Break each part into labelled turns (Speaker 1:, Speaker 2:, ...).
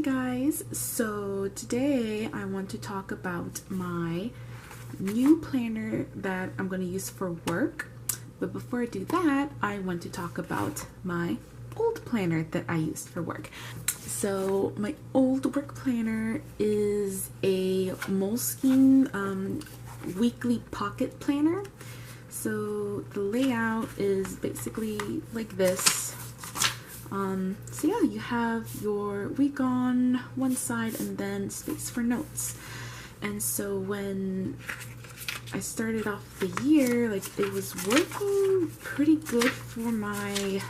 Speaker 1: Hey guys, so today I want to talk about my new planner that I'm going to use for work. But before I do that, I want to talk about my old planner that I used for work. So my old work planner is a Moleskine weekly pocket planner. So the layout is basically like this. So yeah, you have your week on one side and then space for notes. And so when I started off the year, like, it was working pretty good for my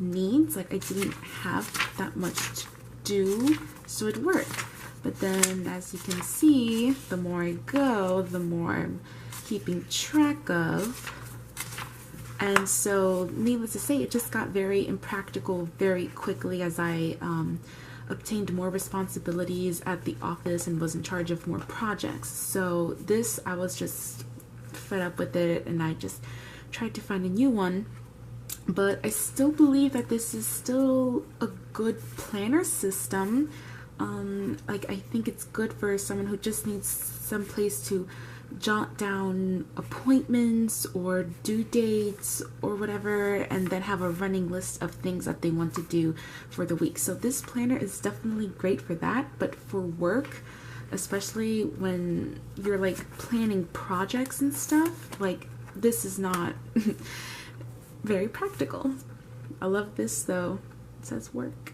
Speaker 1: needs. Like, I didn't have that much to do, so it worked. But then, as you can see, the more I go, the more I'm keeping track of. And so, needless to say, it just got very impractical very quickly as I obtained more responsibilities at the office and was in charge of more projects. So this, I was just fed up with it, and I just tried to find a new one. But I still believe that this is still a good planner system. Like, I think it's good for someone who just needs some place to jot down appointments or due dates or whatever, and then have a running list of things that they want to do for the week. So this planner is definitely great for that. But for work, especially when you're like planning projects and stuff, like, this is not very practical. I love this though. It says work.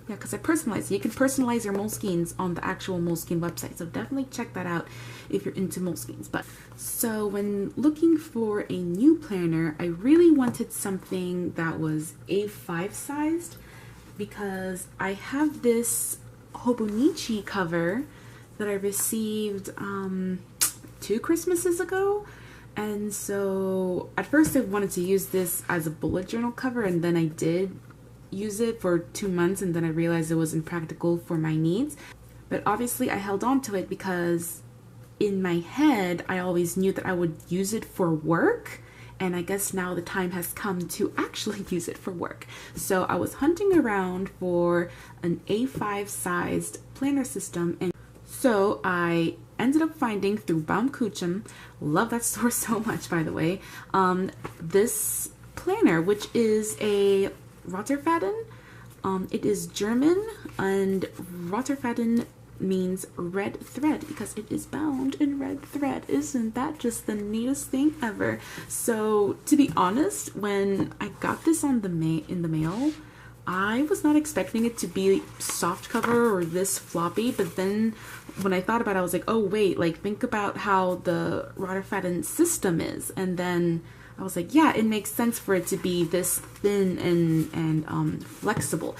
Speaker 1: Yeah, because I personalize it. You can personalize your Moleskines on the actual Moleskine website, so definitely check that out if you're into Moleskines. But so when looking for a new planner, I really wanted something that was A5 sized, because I have this Hobonichi cover that I received 2 Christmases ago. And so at first I wanted to use this as a bullet journal cover, and then I did use it for 2 months, and then I realized it wasn't practical for my needs. But obviously I held on to it because in my head I always knew that I would use it for work, and I guess now the time has come to actually use it for work. So I was hunting around for an A5 sized planner system, and so I ended up finding through baum-kuchen, love that store so much, by the way, this planner, which is a Rotterfaden. It is German, and Rotterfaden means red thread because it is bound in red thread. Isn't that just the neatest thing ever? So to be honest, when I got this in the mail, I was not expecting it to be soft cover or this floppy, but then when I thought about it, I was like, oh wait, like, think about how the Rotterfaden system is, and then I was like, yeah, it makes sense for it to be this thin and flexible.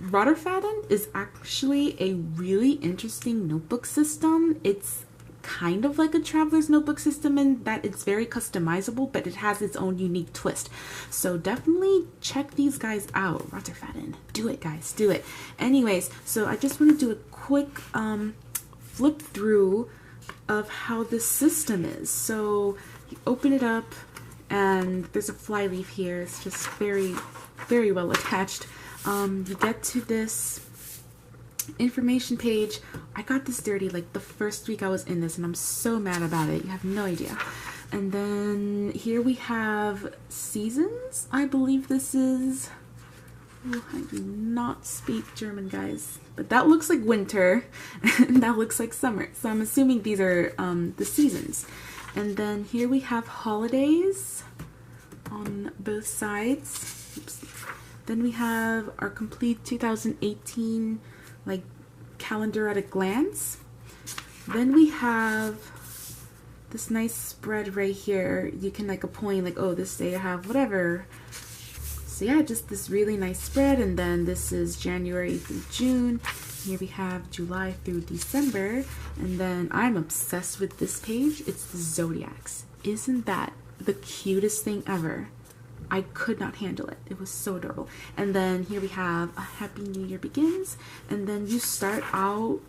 Speaker 1: Rotterfaden is actually a really interesting notebook system. It's kind of like a traveler's notebook system in that it's very customizable, but it has its own unique twist. So definitely check these guys out. Rotterfaden. Do it, guys. Do it. Anyways, so I just want to do a quick flip through of how this system is. So you open it up, and there's a flyleaf here. It's just very, very well attached. You get to this information page. I got this dirty like the first week I was in this, and I'm so mad about it. You have no idea. And then here we have seasons. I believe this is... Oh, I do not speak German, guys. But that looks like winter, and that looks like summer. So I'm assuming these are the seasons. And then here we have holidays on both sides. Oops. Then we have our complete 2018 like calendar at a glance. Then we have this nice spread right here. You can like appoint like, oh, this day I have whatever. So yeah, just this really nice spread. And then this is January through June. Here we have July through December. And then I'm obsessed with this page. It's the zodiacs. Isn't that the cutest thing ever? I could not handle it. It was so adorable. And then here we have a Happy New Year begins. And then you start out,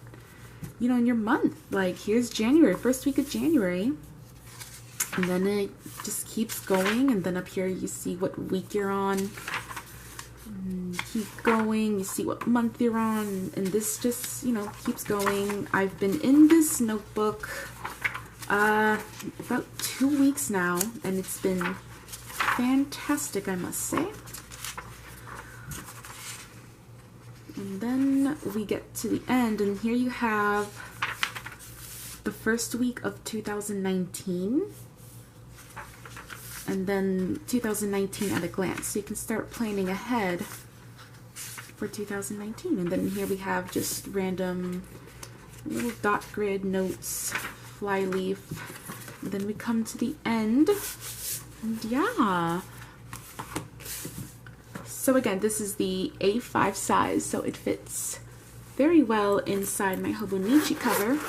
Speaker 1: you know, in your month. Like, here's January, first week of January. And then it just keeps going. And then up here you see what week you're on. And keep going. You see what month you're on, and this just, you know, keeps going. I've been in this notebook about 2 weeks now, and it's been fantastic, I must say. And then we get to the end, and here you have the first week of 2019, and then 2019 at a glance. So you can start planning ahead for 2019. And then here we have just random little dot grid notes, flyleaf. And then we come to the end, and yeah. So again, this is the A5 size, so it fits very well inside my Hobonichi cover.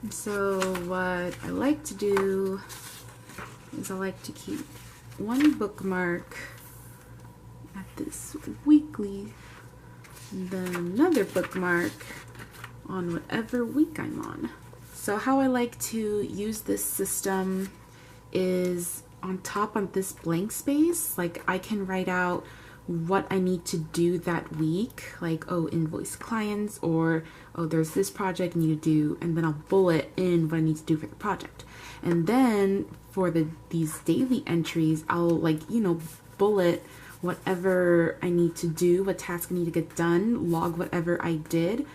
Speaker 1: And so what I like to do is I like to keep one bookmark at this weekly, and then another bookmark on whatever week I'm on. So how I like to use this system is on top on this blank space, like I can write out what I need to do that week, like, oh, invoice clients, or oh, there's this project I need to do, and then I'll bullet in what I need to do for the project. And then for these daily entries, I'll, like, you know, bullet whatever I need to do, what task I need to get done, log whatever I did,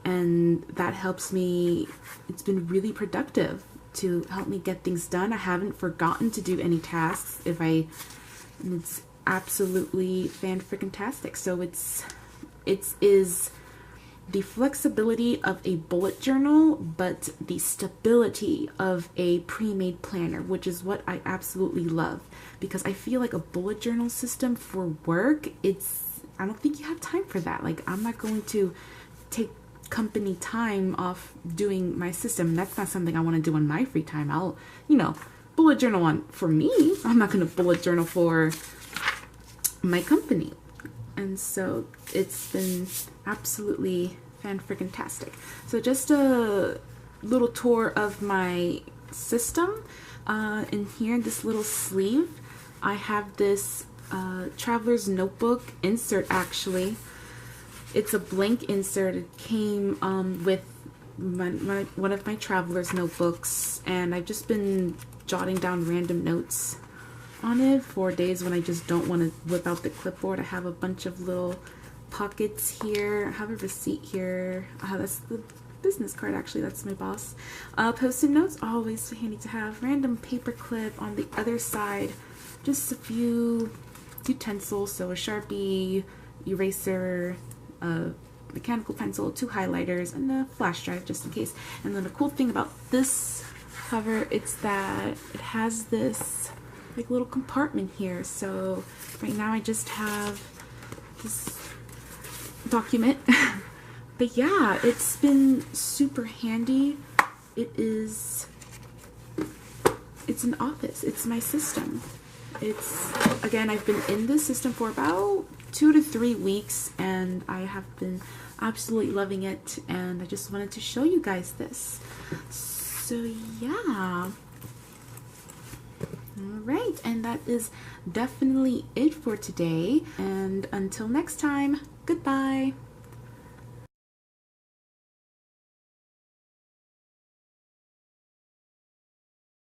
Speaker 1: and that helps me. It's been really productive to help me get things done. I haven't forgotten to do any tasks and it's absolutely fan-freaking-tastic. So it is the flexibility of a bullet journal, but the stability of a pre-made planner, which is what I absolutely love, because I feel like a bullet journal system for work, I don't think you have time for that. Like, I'm not going to take company time off doing my system. That's not something I want to do on my free time. I'll, you know, bullet journal for me. I'm not going to bullet journal for my company. And so it's been absolutely fan-freaking-tastic. So just a little tour of my system. In here, this little sleeve, I have this traveler's notebook insert. Actually, it's a blank insert. It came with one of my traveler's notebooks, and I've just been jotting down random notes on it for days when I just don't want to whip out the clipboard. I have a bunch of little pockets here. I have a receipt here. That's the business card, actually. That's my boss. Post-it notes, always handy to have. Random paper clip on the other side. Just a few utensils, so a Sharpie, eraser, a mechanical pencil, 2 highlighters, and a flash drive just in case. And then the cool thing about this cover, it's that it has this like little compartment here. So right now I just have this document. But yeah, it's been super handy. It's an office. It's my system. Again, I've been in this system for about 2 to 3 weeks, and I have been absolutely loving it, and I just wanted to show you guys this. So yeah. Alright, and that is definitely it for today. And until next time, goodbye.